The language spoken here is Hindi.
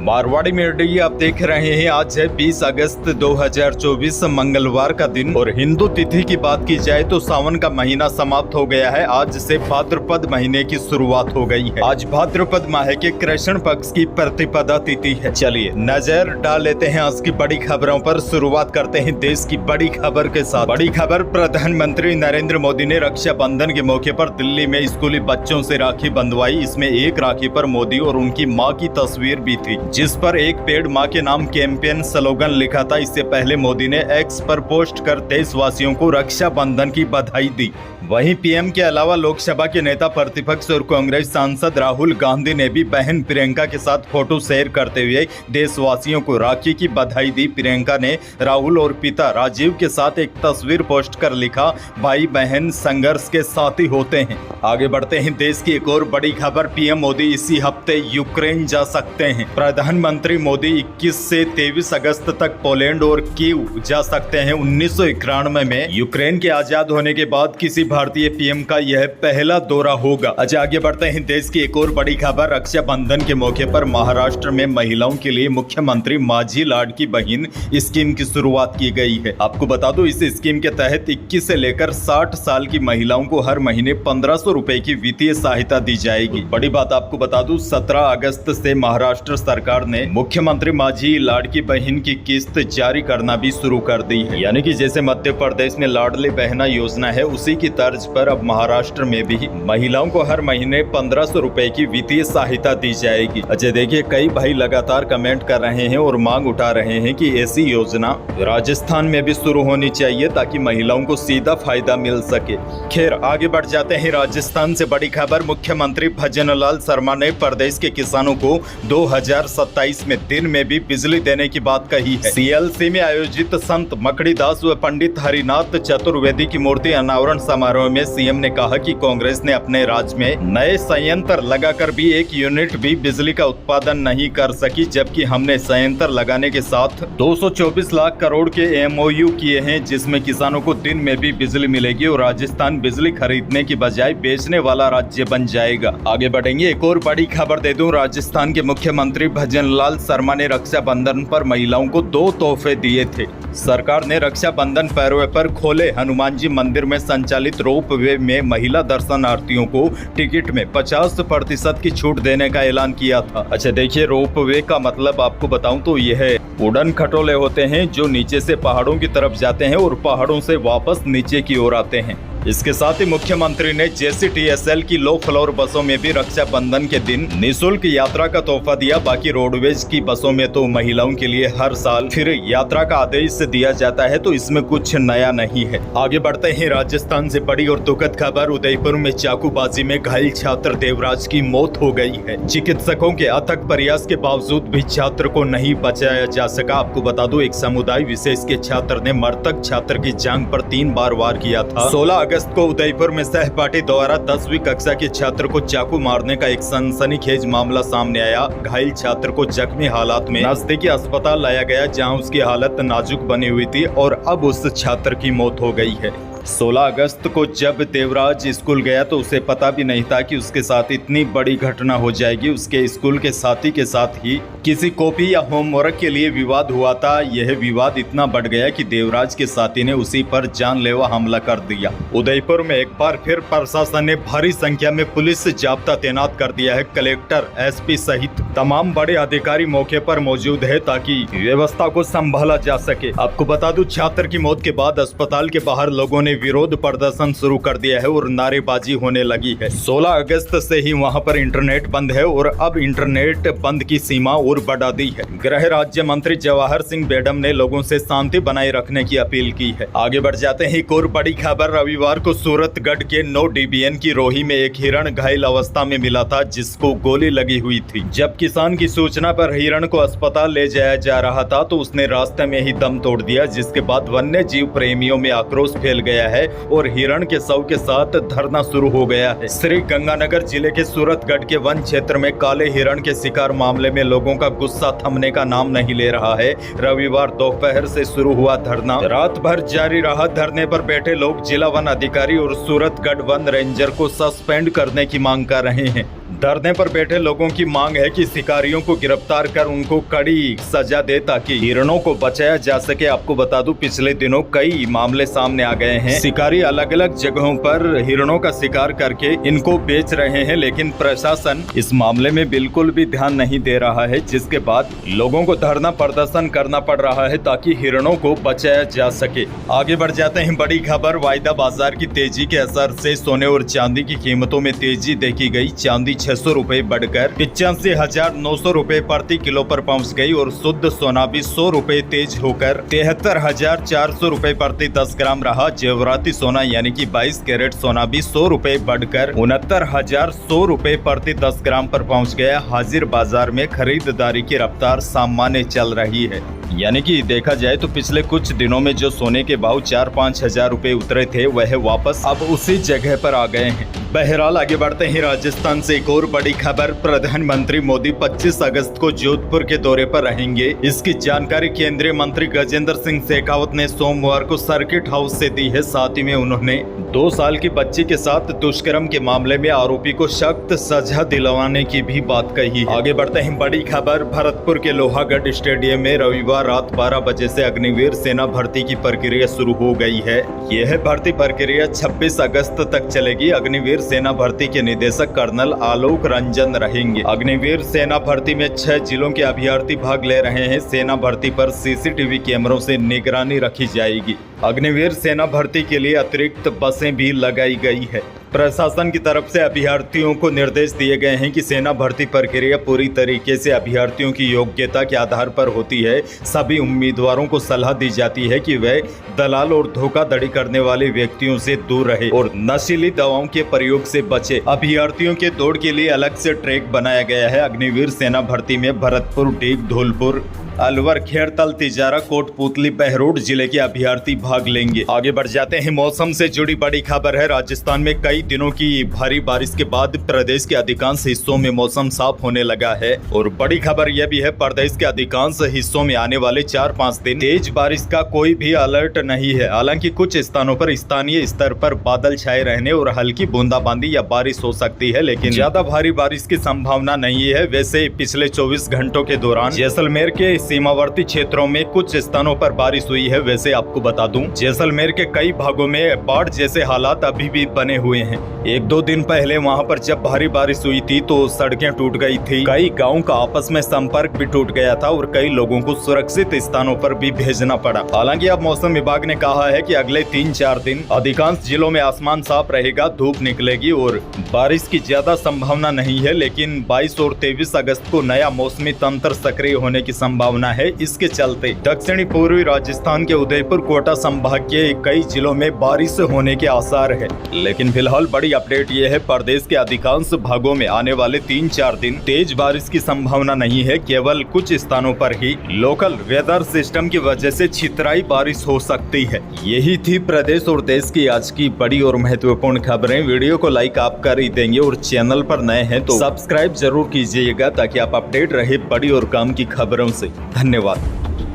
मारवाड़ी मीडिया आप देख रहे हैं। आज है 20 अगस्त 2024 मंगलवार का दिन और हिंदू तिथि की बात की जाए तो सावन का महीना समाप्त हो गया है। आज से भाद्रपद महीने की शुरुआत हो गई है। आज भाद्रपद माह के कृष्ण पक्ष की प्रतिपदा तिथि है। चलिए नजर डाल लेते हैं आज की बड़ी खबरों पर। शुरुआत करते हैं देश की बड़ी खबर के साथ। बड़ी खबर, प्रधानमंत्री नरेंद्र मोदी ने रक्षाबंधन के मौके पर दिल्ली में स्कूली बच्चों से राखी बंधवाई। इसमें एक राखी पर मोदी और उनकी माँ की तस्वीर भी थी, जिस पर एक पेड़ माँ के नाम कैंपेन स्लोगन लिखा था। इससे पहले मोदी ने एक्स पर पोस्ट कर देशवासियों को रक्षाबंधन की बधाई दी। वहीं पीएम के अलावा लोकसभा के नेता प्रतिपक्ष और कांग्रेस सांसद राहुल गांधी ने भी बहन प्रियंका के साथ फोटो शेयर करते हुए देशवासियों को राखी की बधाई दी। प्रियंका ने राहुल और पिता राजीव के साथ एक तस्वीर पोस्ट कर लिखा, भाई बहन संघर्ष के साथी होते हैं। आगे बढ़ते हैं देश की एक और बड़ी खबर। पीएम मोदी इसी हफ्ते यूक्रेन जा सकते हैं। प्रधानमंत्री मोदी 21 से 23 अगस्त तक पोलैंड और कीव जा सकते हैं। 1991 में यूक्रेन के आजाद होने के बाद किसी भारतीय पीएम का यह पहला दौरा होगा। अच्छा, आगे बढ़ते हैं देश की एक और बड़ी खबर। रक्षाबंधन के मौके पर महाराष्ट्र में महिलाओं के लिए मुख्यमंत्री माझी लाडकी बहन स्कीम की शुरुआत की गई है। आपको बता दो, इस स्कीम के तहत 21 से लेकर 60 साल की महिलाओं को हर महीने 1500 रुपए की वित्तीय सहायता दी जाएगी। बड़ी बात आपको बता दूं, 17 अगस्त से महाराष्ट्र सरकार ने मुख्यमंत्री माझी लाडकी बहन की किस्त जारी करना भी शुरू कर दी है। यानी कि जैसे मध्य प्रदेश में लाडली बहना योजना है, उसी की तर्ज पर अब महाराष्ट्र में भी महिलाओं को हर महीने 1500 रुपए की वित्तीय सहायता दी जाएगी। अच्छा देखिए, कई भाई लगातार कमेंट कर रहे हैं और मांग उठा रहे हैं कि ऐसी योजना राजस्थान में भी शुरू होनी चाहिए ताकि महिलाओं को सीधा फायदा मिल सके। खैर, आगे बढ़ जाते हैं राजस्थान से बड़ी खबर। मुख्यमंत्री भजनलाल शर्मा ने प्रदेश के किसानों को 2027 में दिन में भी बिजली देने की बात कही है। सीएलसी में आयोजित संत मकड़ीदास व पंडित हरिनाथ चतुर्वेदी की मूर्ति अनावरण समारोह में सीएम ने कहा कि कांग्रेस ने अपने राज्य में नए संयंत्र लगाकर भी 1 यूनिट भी बिजली का उत्पादन नहीं कर सकी, जबकि हमने संयंत्र लगाने के साथ 224 लाख करोड़ के एमओयू किए हैं, जिसमें किसानों को दिन में भी बिजली मिलेगी और राजस्थान बिजली खरीदने की बजाय बेचने वाला राज्य बन जाएगा। आगे बढ़ेंगे, एक और बड़ी खबर दे दूं। राजस्थान के मुख्यमंत्री भजनलाल शर्मा ने रक्षाबंधन पर महिलाओं को 2 तोहफे दिए थे। सरकार ने रक्षाबंधन पर्व पर खोले हनुमान जी मंदिर में संचालित रोप वे में महिला दर्शनार्थियों को टिकट में 50% की छूट देने का ऐलान किया था। अच्छा देखिए, रोप वे का मतलब आपको बताऊं तो यह उड़न खटोले होते हैं जो नीचे से पहाड़ों की तरफ जाते हैं और पहाड़ों से वापस नीचे की ओर आते हैं। इसके साथ ही मुख्यमंत्री ने जेसीटीएसएल की लो फ्लोर बसों में भी रक्षाबंधन के दिन निःशुल्क यात्रा का तोहफा दिया। बाकी रोडवेज की बसों में तो महिलाओं के लिए हर साल फिर यात्रा का आदेश दिया जाता है, तो इसमें कुछ नया नहीं है। आगे बढ़ते हैं राजस्थान से बड़ी और दुखद खबर। उदयपुर में चाकूबाजी में घायल छात्र देवराज की मौत हो गई है। चिकित्सकों के अथक प्रयास के बावजूद भी छात्र को नहीं बचाया जा सका। आपको बता दो, एक समुदाय विशेष के छात्र ने मृतक छात्र की जांघ पर 3 बार वार किया था। 16 अगस्त को उदयपुर में सहपाठी द्वारा 10वीं कक्षा के छात्र को चाकू मारने का एक सनसनीखेज मामला सामने आया। घायल छात्र को जख्मी हालात में नजदीकी अस्पताल लाया गया, जहां उसकी हालत नाजुक बनी हुई थी और अब उस छात्र की मौत हो गई है। 16 अगस्त को जब देवराज स्कूल गया तो उसे पता भी नहीं था कि उसके साथ इतनी बड़ी घटना हो जाएगी। उसके स्कूल के साथी के साथ ही किसी कॉपी या होमवर्क के लिए विवाद हुआ था। यह विवाद इतना बढ़ गया कि देवराज के साथी ने उसी पर जानलेवा हमला कर दिया। उदयपुर में एक बार फिर प्रशासन ने भारी संख्या में पुलिस जाब्ता तैनात कर दिया है। कलेक्टर, एसपी सहित तमाम बड़े अधिकारी मौके पर मौजूद है ताकि व्यवस्था को संभाला जा सके। आपको बता दूं, छात्र की मौत के बाद अस्पताल के बाहर लोगों ने विरोध प्रदर्शन शुरू कर दिया है और नारेबाजी होने लगी है। 16 अगस्त से ही वहां पर इंटरनेट बंद है और अब इंटरनेट बंद की सीमा और बढ़ा दी है। गृह राज्य मंत्री जवाहर सिंह बेडम ने लोगों से शांति बनाए रखने की अपील की है। आगे बढ़ जाते हैं, एक और बड़ी खबर। रविवार को सूरतगढ़ के 9 DBN की रोही में एक हिरण घायल अवस्था में मिला था, जिसको गोली लगी हुई थी। जब किसान की सूचना पर हिरण को अस्पताल ले जाया जा रहा था तो उसने रास्ते में ही दम तोड़ दिया, जिसके बाद वन्य जीव प्रेमियों में आक्रोश फैल गया है और हिरण के शव के साथ धरना शुरू हो गया है। श्री गंगानगर जिले के सूरतगढ़ के वन क्षेत्र में काले हिरण के शिकार मामले में लोगों का गुस्सा थमने का नाम नहीं ले रहा है। रविवार दोपहर से शुरू हुआ धरना रात भर जारी रहा। धरने पर बैठे लोग जिला वन अधिकारी और सूरतगढ़ वन रेंजर को सस्पेंड करने की मांग कर रहे हैं। धरने पर बैठे लोगों की मांग है कि शिकारियों को गिरफ्तार कर उनको कड़ी सजा दे ताकि हिरणों को बचाया जा सके। आपको बता दूं, पिछले दिनों कई मामले सामने आ गए हैं। शिकारी अलग अलग जगहों पर हिरणों का शिकार करके इनको बेच रहे हैं, लेकिन प्रशासन इस मामले में बिल्कुल भी ध्यान नहीं दे रहा है, जिसके बाद लोगों को धरना प्रदर्शन करना पड़ रहा है ताकि हिरणों को बचाया जा सके। आगे बढ़ जाते हैं, बड़ी खबर। वायदा बाजार की तेजी के असर से सोने और चांदी की कीमतों में तेजी देखी गई। चांदी 600 रुपए बढ़कर 85,900 रुपए प्रति किलो पर पहुंच गई और शुद्ध सोना भी 100 रुपए तेज होकर 73,400 रुपए प्रति 10 ग्राम रहा। जेवराती सोना यानी कि 22 कैरेट सोना भी 100 रुपए बढ़कर 69,100 रुपए प्रति 10 ग्राम पर पहुंच गया। हाजिर बाजार में खरीदारी की रफ्तार सामान्य चल रही है। यानी कि देखा जाए तो पिछले कुछ दिनों में जो सोने के भाव 4-5 हजार रुपए उतरे थे, वह वापस अब उसी जगह पर आ गए हैं। बहरहाल आगे बढ़ते हैं, राजस्थान से एक और बड़ी खबर। प्रधानमंत्री मोदी 25 अगस्त को जोधपुर के दौरे पर रहेंगे। इसकी जानकारी केंद्रीय मंत्री गजेंद्र सिंह शेखावत ने सोमवार को सर्किट हाउस से दी है। साथ ही में उन्होंने 2 साल की बच्ची के साथ दुष्कर्म के मामले में आरोपी को सख्त सजा दिलवाने की भी बात कही है। आगे बढ़ते हैं, बड़ी खबर। भरतपुर के लोहागढ़ स्टेडियम में रविवार रात 12 बजे से अग्निवीर सेना भर्ती की प्रक्रिया शुरू हो गई है। यह भर्ती प्रक्रिया 26 अगस्त तक चलेगी। अग्निवीर सेना भर्ती के निदेशक कर्नल आलोक रंजन रहेंगे। अग्निवीर सेना भर्ती में 6 जिलों के अभ्यर्थी भाग ले रहे हैं। सेना भर्ती पर सीसीटीवी कैमरों से निगरानी रखी जाएगी। अग्निवीर सेना भर्ती के लिए अतिरिक्त बसें भी लगाई गई है। प्रशासन की तरफ से अभ्यर्थियों को निर्देश दिए गए हैं कि सेना भर्ती प्रक्रिया पूरी तरीके से अभ्यर्थियों की योग्यता के आधार पर होती है। सभी उम्मीदवारों को सलाह दी जाती है कि वे दलाल और धोखाधड़ी करने वाले व्यक्तियों से दूर रहे और नशीली दवाओं के प्रयोग से बचे। अभ्यर्थियों के दौड़ के लिए अलग से ट्रैक बनाया गया है। अग्निवीर सेना भर्ती में भरतपुर, डीग, धौलपुर, अलवर, खेड़तल, तिजारा, कोटपुतली, बहरोड जिले के अभ्यर्थी भाग लेंगे। आगे बढ़ जाते हैं, मौसम से जुड़ी बड़ी खबर है। राजस्थान में कई दिनों की भारी बारिश के बाद प्रदेश के अधिकांश हिस्सों में मौसम साफ होने लगा है और बड़ी खबर यह भी है, प्रदेश के अधिकांश हिस्सों में आने वाले 4-5 दिन तेज बारिश का कोई भी अलर्ट नहीं है। हालांकि कुछ स्थानों पर स्थानीय स्तर पर बादल छाए रहने और हल्की बूंदाबांदी या बारिश हो सकती है, लेकिन ज्यादा भारी बारिश की संभावना नहीं है। वैसे पिछले 24 घंटों के दौरान जैसलमेर के सीमावर्ती क्षेत्रों में कुछ स्थानों पर बारिश हुई है। वैसे आपको बता दूं, जैसलमेर के कई भागों में बाढ़ जैसे हालात अभी भी बने हुए हैं। 1-2 दिन पहले वहां पर जब भारी बारिश हुई थी तो सड़कें टूट गई थी, कई गांवों का आपस में संपर्क भी टूट गया था और कई लोगों को सुरक्षित स्थानों पर भी भेजना पड़ा। हालांकि अब मौसम विभाग ने कहा है कि अगले 3-4 दिन अधिकांश जिलों में आसमान साफ रहेगा, धूप निकलेगी और बारिश की ज्यादा संभावना नहीं है। लेकिन 22 और 23 अगस्त को नया मौसमी तंत्र सक्रिय होने की संभावना है। इसके चलते दक्षिणी पूर्वी राजस्थान के उदयपुर, कोटा संभाग के कई जिलों में बारिश होने के आसार है। लेकिन फिलहाल बड़ी अपडेट ये है, प्रदेश के अधिकांश भागों में आने वाले 3-4 दिन तेज बारिश की संभावना नहीं है। केवल कुछ स्थानों पर ही लोकल वेदर सिस्टम की वजह से छितराई बारिश हो सकती है। यही थी प्रदेश और देश की आज की बड़ी और महत्वपूर्ण खबरें। वीडियो को लाइक आप कर ही देंगे और चैनल पर नए हैं तो सब्सक्राइब जरूर कीजिएगा ताकि आप अपडेट रहे बड़ी और काम की खबरों से। धन्यवाद।